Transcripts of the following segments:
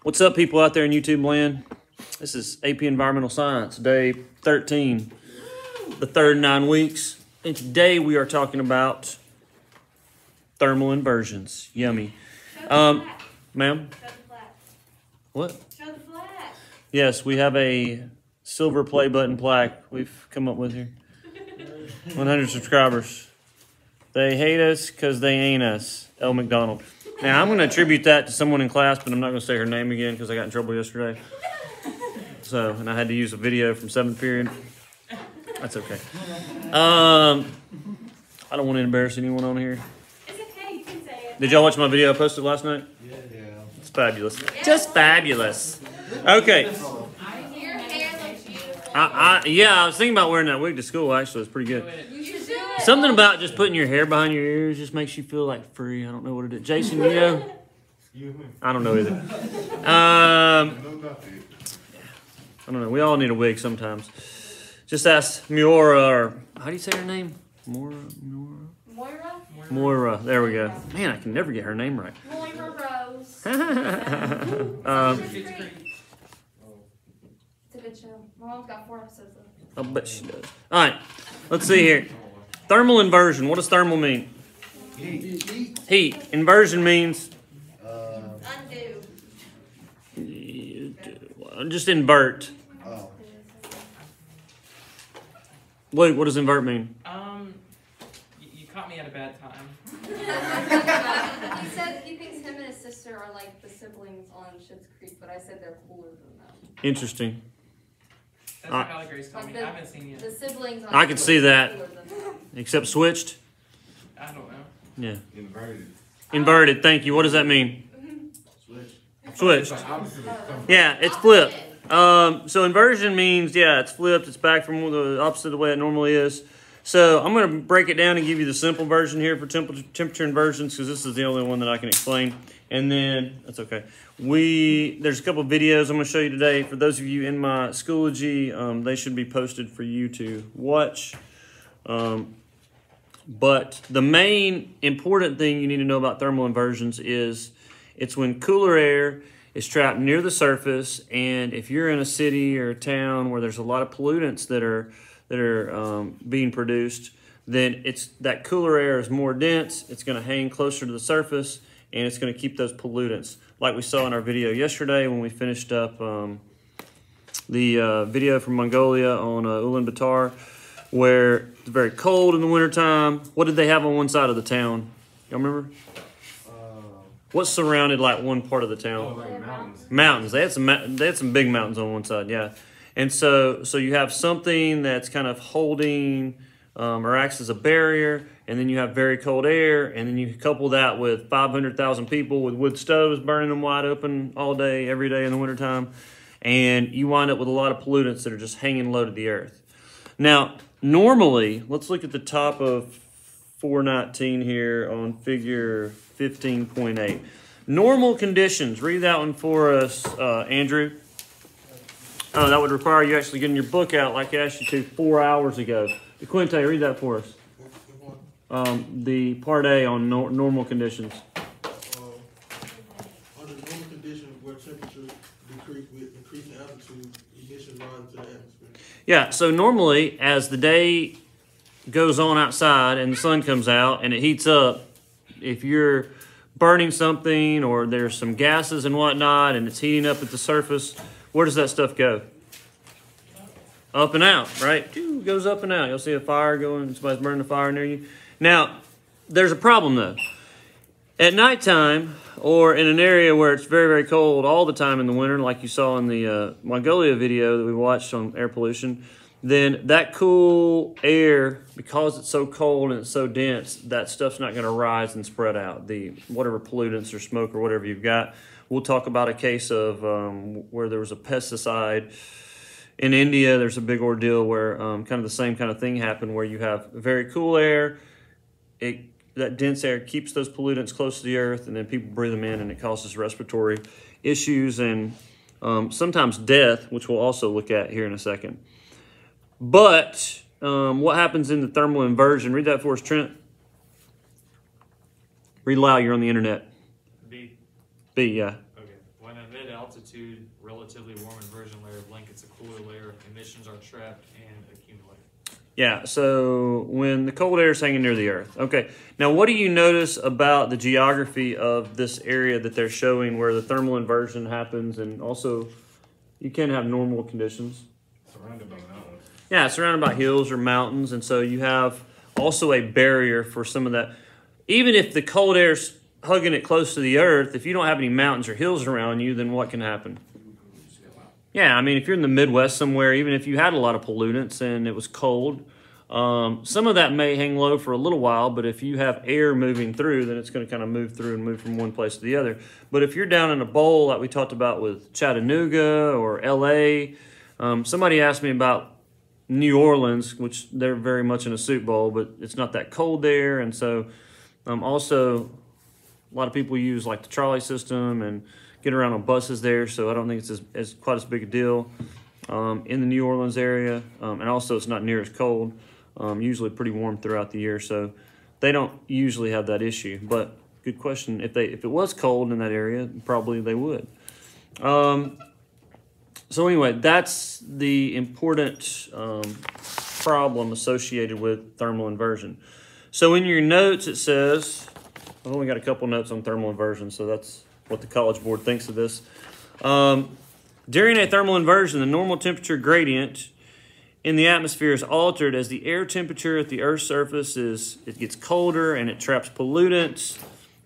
What's up, people out there in YouTube land? This is AP Environmental Science, day 13, the third 9 weeks. And today we are talking about thermal inversions. Yummy. Ma'am? Show the flag. What? Show the flag. Yes, we have a silver play button plaque we've come up with here. 100 subscribers. They hate us because they ain't us. L. McDonald. Now, I'm going to attribute that to someone in class, but I'm not going to say her name again because I got in trouble yesterday. So, and I had to use a video from 7th period. That's okay. I don't want to embarrass anyone on here. It's okay, you can say it. Did y'all watch my video I posted last night? Yeah. It's fabulous. Just fabulous. Okay. Your hair looks beautiful. Yeah, I was thinking about wearing that wig to school, actually. It's pretty good. You should do it. Something about just putting your hair behind your ears just makes you feel like free. I don't know what it is. Jason, you know? I don't know either. I don't know. We all need a wig sometimes. Just ask Moira, or how do you say her name? Moira? Moira. There we go. Man, I can never get her name right. Moira Rose. Um, It's a good show. My mom's got 4 episodes of it. I bet she does. All right, let's see here. Thermal inversion. What does thermal mean? Heat. Inversion means Undo. just invert. Luke, what does invert mean? You caught me at a bad time. He said he thinks him and his sister are like the siblings on Schitt's Creek, but I said they're cooler than them. Interesting. That's what Valley Grace told me. I haven't seen The yet. siblings on I can see that. cooler than them. Except switched? I don't know. Yeah. Inverted. Inverted, thank you. What does that mean? Switched. Yeah, it's flipped. So inversion means, yeah, it's flipped. It's back from the opposite of the way it normally is. So I'm going to break it down and give you the simple version here for temperature inversions because this is the only one that I can explain. And then, that's okay. There's a couple of videos I'm going to show you today. For those of you in my Schoology, they should be posted for you to watch. But the main important thing you need to know about thermal inversions is it's when cooler air is trapped near the surface, and if you're in a city or a town where there's a lot of pollutants that are being produced, then that cooler air is more dense. It's going to hang closer to the surface, and it's going to keep those pollutants, like we saw in our video yesterday when we finished up the video from Mongolia on Ulaanbaatar, where it's very cold in the wintertime. What did they have on one side of the town? Y'all remember? What's surrounded like one part of the town? Mountains. They had some big mountains on one side, yeah. And so you have something that's kind of holding or acts as a barrier, and then you have very cold air, and then you couple that with 500,000 people with wood stoves burning them wide open all day, every day in the wintertime, and you wind up with a lot of pollutants that are just hanging low to the earth. Now, normally, let's look at the top of 419 here on figure 15.8. Normal conditions. Read that one for us, Andrew. Oh, that would require you actually getting your book out like I asked you to 4 hours ago. Quinte, read that for us. The part A on normal conditions. Under normal conditions where temperature decrease with increasing altitude, emission rise to the atmosphere. Yeah, so normally as the day goes on outside and the sun comes out and it heats up, if you're burning something or there's some gases and whatnot and it's heating up at the surface, where does that stuff go? Up and out, right? It goes up and out. You'll see a fire going, somebody's burning a fire near you. Now, there's a problem though. At nighttime or in an area where it's very, very cold all the time in the winter, like you saw in the Mongolia video that we watched on air pollution, then that cool air, because it's so cold and it's so dense, that stuff's not going to rise and spread out. Whatever pollutants or smoke or whatever you've got. We'll talk about a case of where there was a pesticide. In India, there's a big ordeal where kind of the same kind of thing happened, where you have very cool air. That dense air keeps those pollutants close to the earth, and then people breathe them in, and it causes respiratory issues and sometimes death, which we'll also look at here in a second. But what happens in the thermal inversion? Read that for us, Trent. Read loud, you're on the internet. B. B, yeah. Okay. When emit altitude, relatively warm inversion layer blankets a cooler layer. Emissions are trapped and accumulate. Yeah, so when the cold air is hanging near the earth. Okay, now what do you notice about the geography of this area that they're showing where the thermal inversion happens, and also you can have normal conditions? Surrounded by mountains. Yeah, surrounded by hills or mountains, and so you have also a barrier for some of that. Even if the cold air's hugging it close to the earth, if you don't have any mountains or hills around you, then what can happen? Yeah, I mean, if you're in the Midwest somewhere, even if you had a lot of pollutants and it was cold, some of that may hang low for a little while, but if you have air moving through, then it's going to kind of move through and move from one place to the other. But if you're down in a bowl like we talked about with Chattanooga or LA, somebody asked me about New Orleans, which they're very much in a soup bowl, but it's not that cold there. And so also a lot of people use like the trolley system and get around on buses there, so I don't think it's as quite as big a deal in the New Orleans area. And also it's not near as cold, usually pretty warm throughout the year, so they don't usually have that issue. But good question, if it was cold in that area, probably they would. So anyway, that's the important problem associated with thermal inversion. So in your notes it says, I've only got a couple notes on thermal inversion, so that's what the College Board thinks of this. During a thermal inversion, the normal temperature gradient in the atmosphere is altered as the air temperature at the Earth's surface it gets colder and it traps pollutants.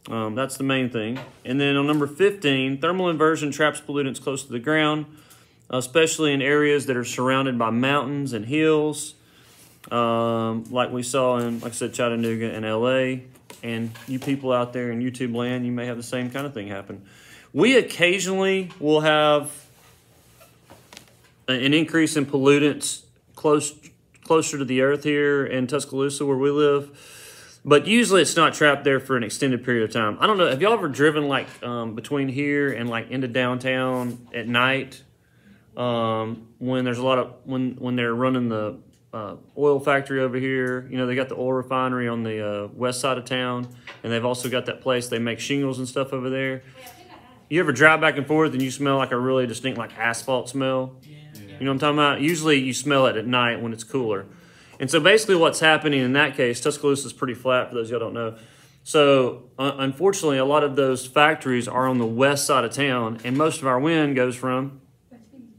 That's the main thing. And then on number 15, thermal inversion traps pollutants close to the ground, especially in areas that are surrounded by mountains and hills, like we saw in, like I said, Chattanooga and LA. And you people out there in YouTube land, you may have the same kind of thing happen. We occasionally will have an increase in pollutants closer to the earth here in Tuscaloosa where we live, but usually it's not trapped there for an extended period of time. I don't know, have y'all ever driven like between here and like into downtown at night when there's a lot of, when they're running the oil factory over here? You know, they got the oil refinery on the west side of town, and they've also got that place they make shingles and stuff over there. You ever drive back and forth and you smell like a really distinct like asphalt smell? Yeah. You know what I'm talking about? Usually you smell it at night when it's cooler. And so basically what's happening in that case, Tuscaloosa is pretty flat for those y'all don't know. So unfortunately, a lot of those factories are on the west side of town, and most of our wind goes from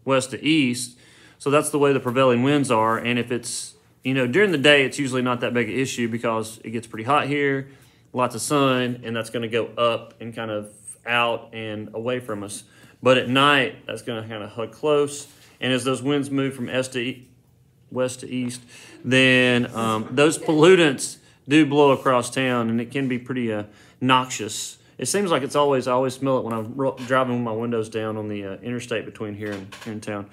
west to east. So that's the way the prevailing winds are. And if it's, you know, during the day, it's usually not that big an issue because it gets pretty hot here, lots of sun, and that's going to go up and kind of out and away from us. But at night, that's going to kind of hug close. And as those winds move from west to east, then those pollutants do blow across town, and it can be pretty noxious. It seems like I always smell it when I'm driving with my windows down on the interstate between here and here in town.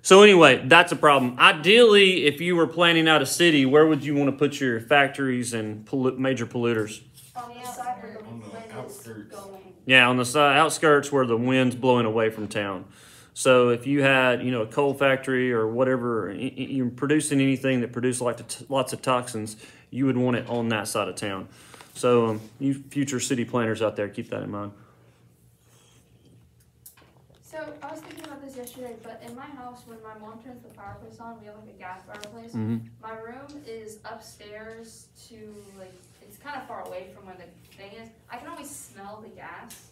So anyway, that's a problem. Ideally, if you were planning out a city, where would you want to put your factories and major polluters? On the side where the On the wind is outskirts. going. Yeah, on the side, outskirts where the wind's blowing away from town. So if you had, you know, a coal factory or whatever, you're producing anything that produces lots of toxins, you would want it on that side of town. So you future city planners out there, keep that in mind. So I was thinking about this yesterday, but in my house, when my mom turns the fireplace on, we have like a gas fireplace. My room is upstairs to like, it's kind of far away from where the thing is. I can always smell the gas.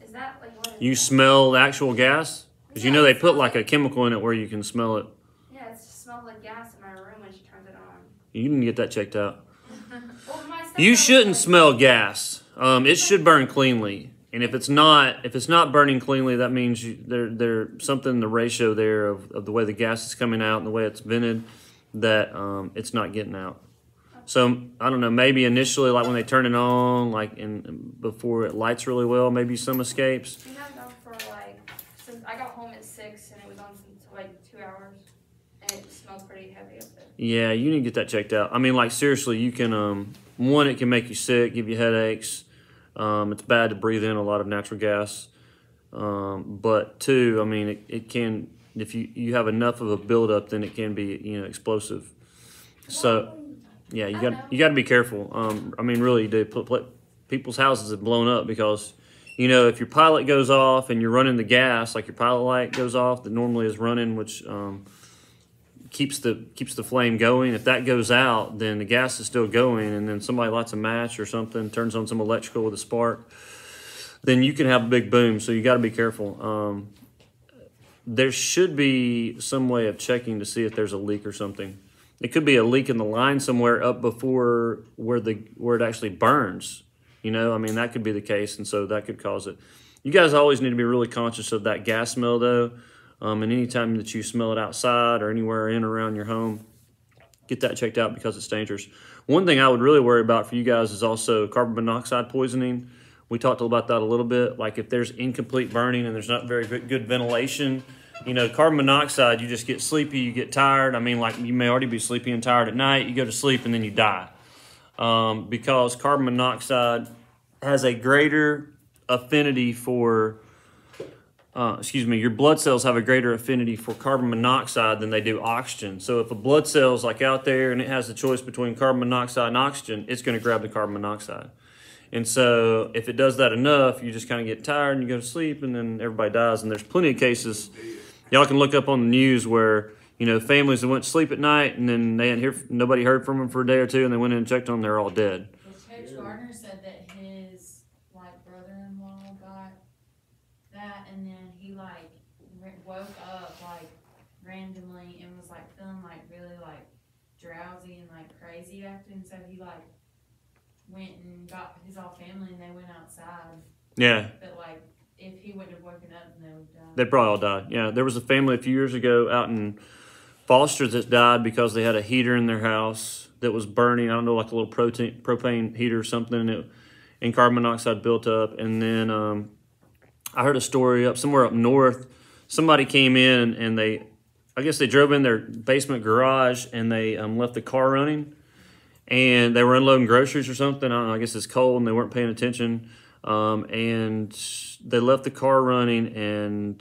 Is that like what? You smell the actual gas? Because you know they put like a chemical in it where you can smell it. Yeah, it smells like gas in my room when she turns it on. You can get that checked out. Well, my You stepdad shouldn't was like, smell gas. It should burn cleanly. And if it's not burning cleanly, that means there's something in the ratio there of the way the gas is coming out and the way it's vented that it's not getting out. So I don't know, maybe initially like when they turn it on, like before it lights really well, maybe some escapes. We have them for like, since I got home at 6 and it was on since like 2 hours, and it smells pretty heavy up there. Yeah, you need to get that checked out. I mean, like seriously, you can one, it can make you sick, give you headaches. It's bad to breathe in a lot of natural gas. But two, I mean, it can, if you have enough of a buildup, then it can be, you know, explosive. So yeah, you got to be careful. I mean, really, you do. People's houses have blown up because you know, if your pilot goes off and you're running the gas, like your pilot light goes off that normally is running, which keeps the flame going. If that goes out, then the gas is still going, and then somebody lights a match or something, turns on some electrical with a spark, then you can have a big boom. So you got to be careful. There should be some way of checking to see if there's a leak or something. It could be a leak in the line somewhere up before where it actually burns. You know, I mean, that could be the case, and so that could cause it. You guys always need to be really conscious of that gas smell, though. And anytime that you smell it outside or anywhere in or around your home, get that checked out because it's dangerous. One thing I would really worry about for you guys is also carbon monoxide poisoning. We talked about that a little bit. Like if there's incomplete burning and there's not very good ventilation, you know, carbon monoxide, you just get sleepy, you get tired. I mean, like you may already be sleepy and tired at night. You go to sleep and then you die. Because carbon monoxide has a greater affinity for, your blood cells have a greater affinity for carbon monoxide than they do oxygen. So if a blood cell's like out there and it has the choice between carbon monoxide and oxygen, it's going to grab the carbon monoxide. And so if it does that enough, you just kind of get tired and you go to sleep and then everybody dies. And there's plenty of cases, y'all can look up on the news where, you know, families that went to sleep at night and then nobody heard from them for a day or two and they went in and checked on them, they're all dead. Coach Gardner said that his, brother-in-law got that, and then he, woke up, randomly and was, feeling, really, drowsy and, crazy after, and so he, went and got his whole family and they went outside. Yeah. But, if he wouldn't have woken up, then they would have died. They probably all died. Yeah, there was a family a few years ago out in Foster that died because they had a heater in their house that was burning. I don't know, like a little propane heater or something, and carbon monoxide built up. And then I heard a story somewhere up north. Somebody came in and I guess they drove in their basement garage and they left the car running, and they were unloading groceries or something. I don't know, I guess it's cold and they weren't paying attention. And they left the car running and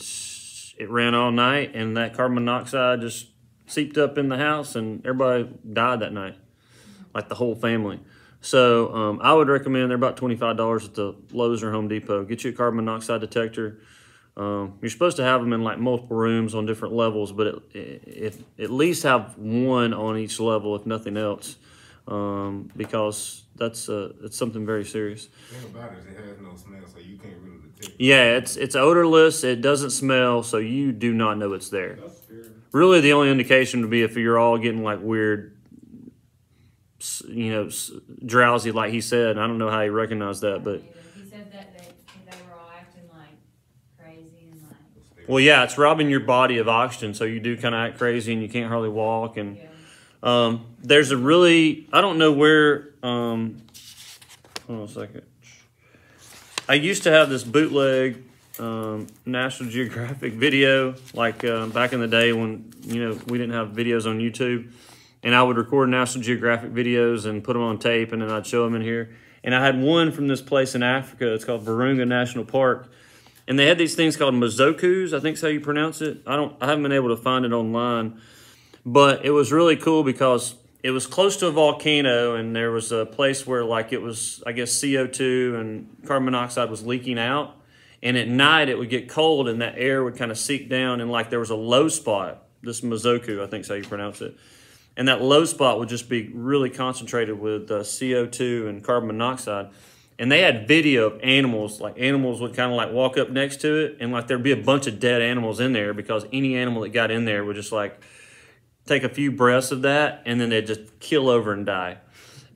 it ran all night, and that carbon monoxide just seeped up in the house and everybody died that night, like the whole family. So I would recommend, they're about $25 at the Lowe's or Home Depot. Get you a carbon monoxide detector. You're supposed to have them in multiple rooms on different levels, but at least have one on each level, if nothing else, because it's something very serious. The thing about it is it has no smell, so you can't really detect it. Yeah, it's odorless. It doesn't smell, so you do not know it's there. That's scary. Really, the only indication would be if you're all getting weird, drowsy, like he said. I don't know how he recognized that, but He said that they were all acting crazy and well, yeah, it's robbing your body of oxygen, so you do kind of act crazy and you can't hardly walk. And there's a really, I don't know where. Hold on a second. I used to have this bootleg National Geographic video, back in the day when, we didn't have videos on YouTube. And I would record National Geographic videos and put them on tape, and then I'd show them in here. And I had one from this place in Africa. It's called Virunga National Park. And they had these things called Mozokus, I think is how you pronounce it. I haven't been able to find it online. But it was really cool because it was close to a volcano, and there was a place where it was, I guess, CO2 and carbon monoxide was leaking out. And at night it would get cold and that air would kind of seep down, and there was a low spot, this Mozoku, I think is how you pronounce it. And that low spot would just be really concentrated with CO2 and carbon monoxide. And they had video of animals, animals would kind of walk up next to it, and there'd be a bunch of dead animals in there, because any animal that got in there would just take a few breaths of that, and then they'd just kill over and die.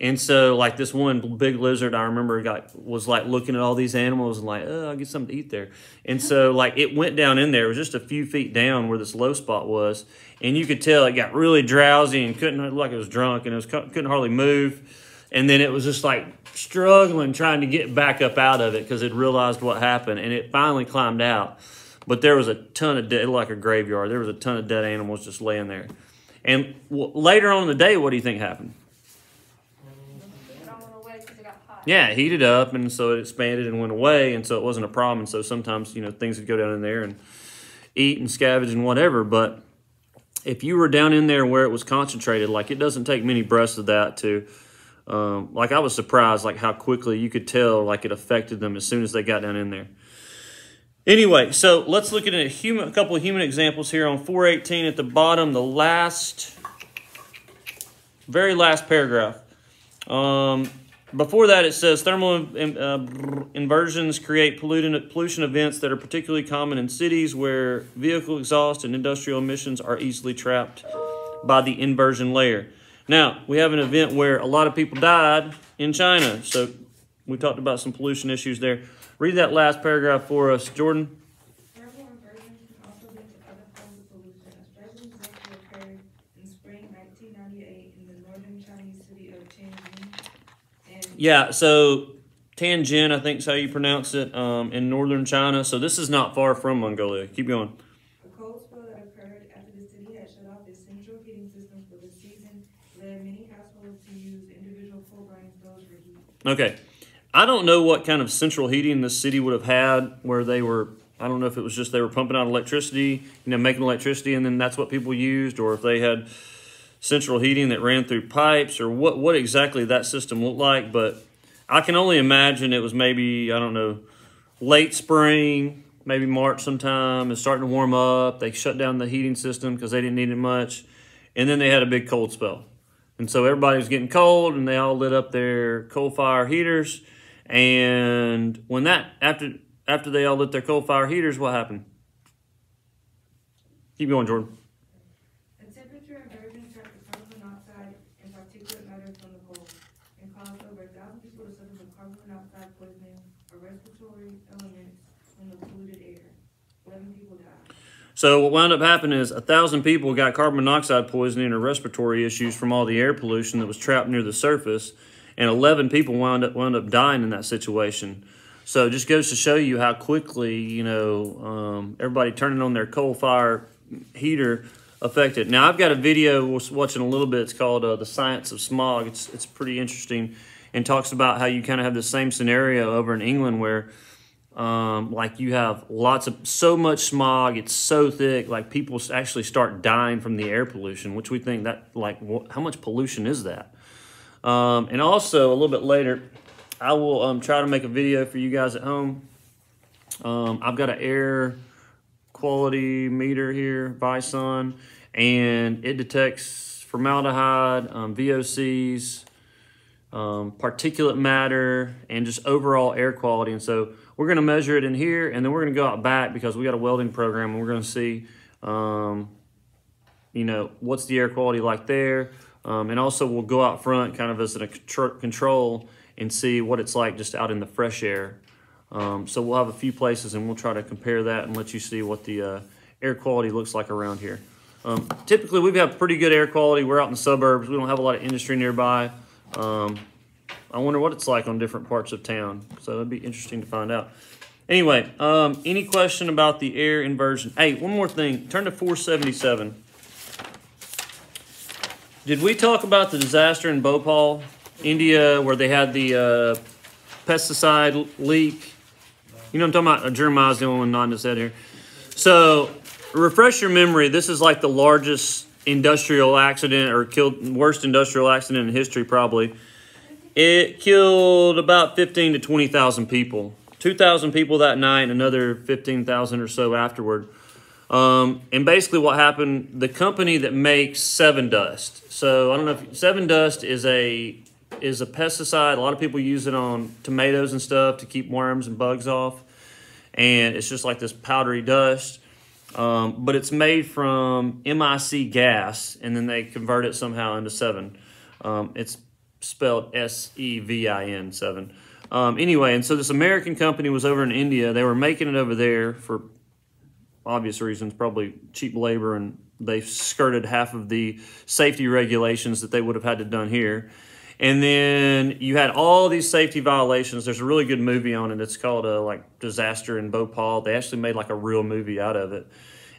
And so this one big lizard, I remember, was looking at all these animals and I'll get something to eat there. And so it went down in there. It was just a few feet down where this low spot was. And you could tell it got really drowsy and couldn't, it was drunk, and couldn't hardly move. And then it was just struggling, trying to get back up out of it because it realized what happened. And it finally climbed out. But there was a ton of dead, like a graveyard. There was a ton of dead animals just laying there. And later on in the day, what do you think happened? Yeah, it heated up, and so it expanded and went away, and so it wasn't a problem. And so sometimes, things would go down in there and eat and scavenge and whatever. But if you were down in there where it was concentrated, it doesn't take many breaths of that to Like I was surprised like how quickly you could tell like it affected them as soon as they got down in there. Anyway, so let's look at a couple of human examples here on 418 at the bottom, the very last paragraph. Before that, it says thermal inversions create pollution events that are particularly common in cities where vehicle exhaust and industrial emissions are easily trapped by the inversion layer. Now, we have an event where a lot of people died in China. So we talked about some pollution issues there. Read that last paragraph for us, Jordan. Thermal inversion can also lead to other forms of pollution. A striking example occurred in spring 1998 in the northern Chinese city of Tianjin. Yeah, so Tianjin, I think is how you pronounce it, in northern China. So this is not far from Mongolia. Keep going. A cold spell that occurred after the city had shut off its central heating system for the season led many households to use individual coal-burning stoves for heat. Okay. I don't know what kind of central heating this city would have had where they were, I don't know if it was just they were pumping out electricity, making electricity, and then that's what people used, or if they had central heating that ran through pipes, or what exactly that system looked like. But I can only imagine it was maybe, I don't know, late spring, maybe March sometime. It's starting to warm up. They shut down the heating system because they didn't need it much. And then they had a big cold spell. And so everybody was getting cold, and they all lit up their coal fire heaters. And when after they all lit their coal fire heaters, what happened? Keep going, Jordan. A temperature inversion trapped the carbon monoxide and particulate matter from the coal and caused over 1,000 people to suffer from carbon monoxide poisoning or respiratory elements from the polluted air. 11 people died. So what wound up happening is 1,000 people got carbon monoxide poisoning or respiratory issues from all the air pollution that was trapped near the surface, and 11 people wound up dying in that situation. So it just goes to show you how quickly, everybody turning on their coal fire heater affected. Now, I've got a video we're watching a little bit. It's called The Science of Smog. It's pretty interesting and talks about how you kind of have the same scenario over in England where like you have so much smog, it's so thick, like people actually start dying from the air pollution, which we think that, how much pollution is that? And also, a little bit later, I will try to make a video for you guys at home. I've got an air quality meter here, Vison, and it detects formaldehyde, VOCs, particulate matter, and just overall air quality. And so we're going to measure it in here, and then we're going to go out back because we got a welding program, and we're going to see, what's the air quality like there. And also we'll go out front kind of as a control and see what it's like just out in the fresh air. So we'll have a few places and we'll try to compare that and let you see what the air quality looks like around here. Typically we've had pretty good air quality. We're out in the suburbs. We don't have a lot of industry nearby. I wonder what it's like on different parts of town. So it'd be interesting to find out. Anyway, any question about the air inversion? Hey, one more thing. Turn to 477. Did we talk about the disaster in Bhopal, India, where they had the pesticide leak? You know what I'm talking about? Jeremiah's the only one nodding his head here. So, refresh your memory. This is like the largest industrial accident or worst industrial accident in history, probably. It killed about 15 to 20,000 people. 2,000 people that night, and another 15,000 or so afterward. And basically what happened, the company that makes Seven Dust. So I don't know if Seven Dust is a pesticide. A lot of people use it on tomatoes and stuff to keep worms and bugs off. And it's just like this powdery dust. But it's made from MIC gas, and then they convert it somehow into Seven. It's spelled SEVIN, Seven. Anyway, and so this American company was over in India. They were making it over there for obvious reasons, probably cheap labor, and they skirted half of the safety regulations that they would have had to done here. And then you had all these safety violations. There's a really good movie on it. It's called Disaster in Bhopal. They actually made like a real movie out of it.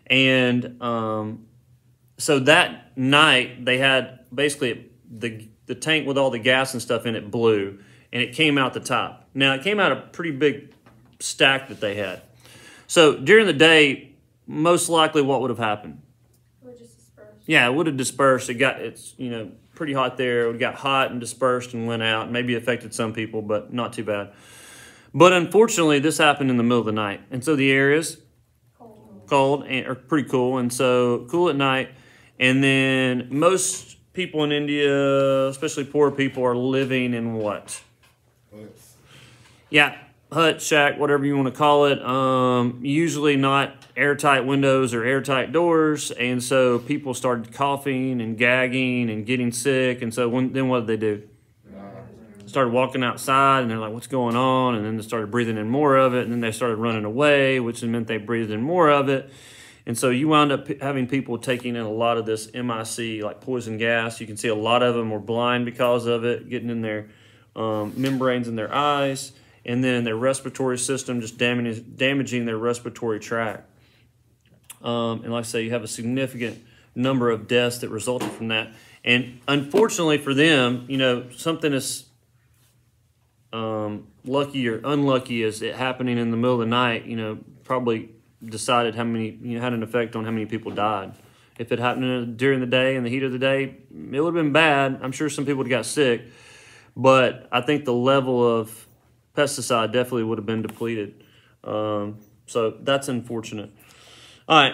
And so that night they had basically the tank with all the gas and stuff in it blew, and it came out the top. Now it came out a pretty big stack that they had. So during the day, most likely what would have happened? It would just disperse. Yeah, it would have dispersed. It's pretty hot there. It got hot and dispersed and went out. Maybe affected some people, but not too bad. But unfortunately, this happened in the middle of the night. And so the air is cold and or pretty cool. And so cool at night. And then most people in India, especially poor people, are living in what? Huts. Yeah, hut, shack, whatever you want to call it. Usually not airtight windows or airtight doors. And so people started coughing and gagging and getting sick. And so then what did they do? Started walking outside, and they're like, what's going on? And then they started breathing in more of it, and then they started running away, which meant they breathed in more of it. And so you wound up having people taking in a lot of this MIC, like poison gas. You can see a lot of them were blind because of it, getting in their membranes in their eyes, and then their respiratory system, just damaging their respiratory tract. And like I say, you have a significant number of deaths that resulted from that. And unfortunately for them, you know, something is lucky or unlucky as it happening in the middle of the night, you know, probably decided how many, you know, had an effect on how many people died. If it happened during the day, in the heat of the day, it would have been bad. I'm sure some people would have got sick, but I think the level of pesticide definitely would have been depleted. So that's unfortunate. All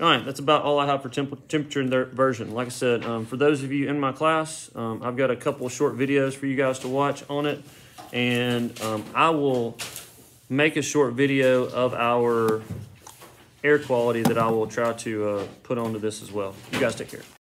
right, that's about all I have for temperature inversion. Like I said, for those of you in my class, I've got a couple of short videos for you guys to watch on it, and I will make a short video of our air quality that I will try to put onto this as well. You guys take care.